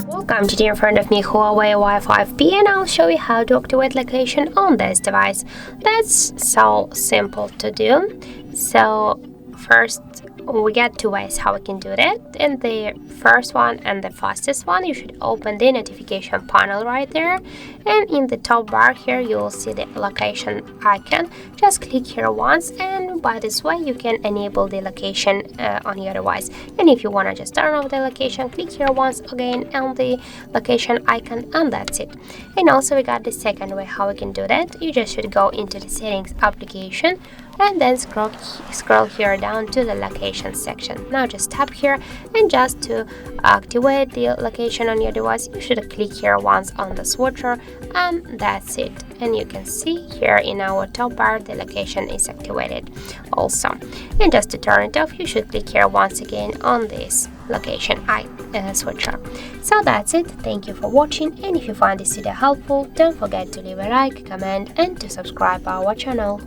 Welcome, today in front of me Huawei Y5p, and I'll show you how to activate location on this device. That's so simple to do. So first we got two ways how we can do that. And the first one and the fastest one, you should open the notification panel right there, and in the top bar here you will see the location icon. Just click here once, and by this way you can enable the location on your device. And if you want to just turn off the location, click here once again on the location icon, and that's it. And also we got the second way how we can do that. You just should go into the settings application and then scroll here down to the location section. Now just tap here, and just to activate the location on your device you should click here once on the switcher, and that's it. And you can see here in our top bar the location is activated also. And just to turn it off you should click here once again on this location switcher. So that's it. Thank you for watching, and if you find this video helpful, don't forget to leave a like, comment and to subscribe our channel.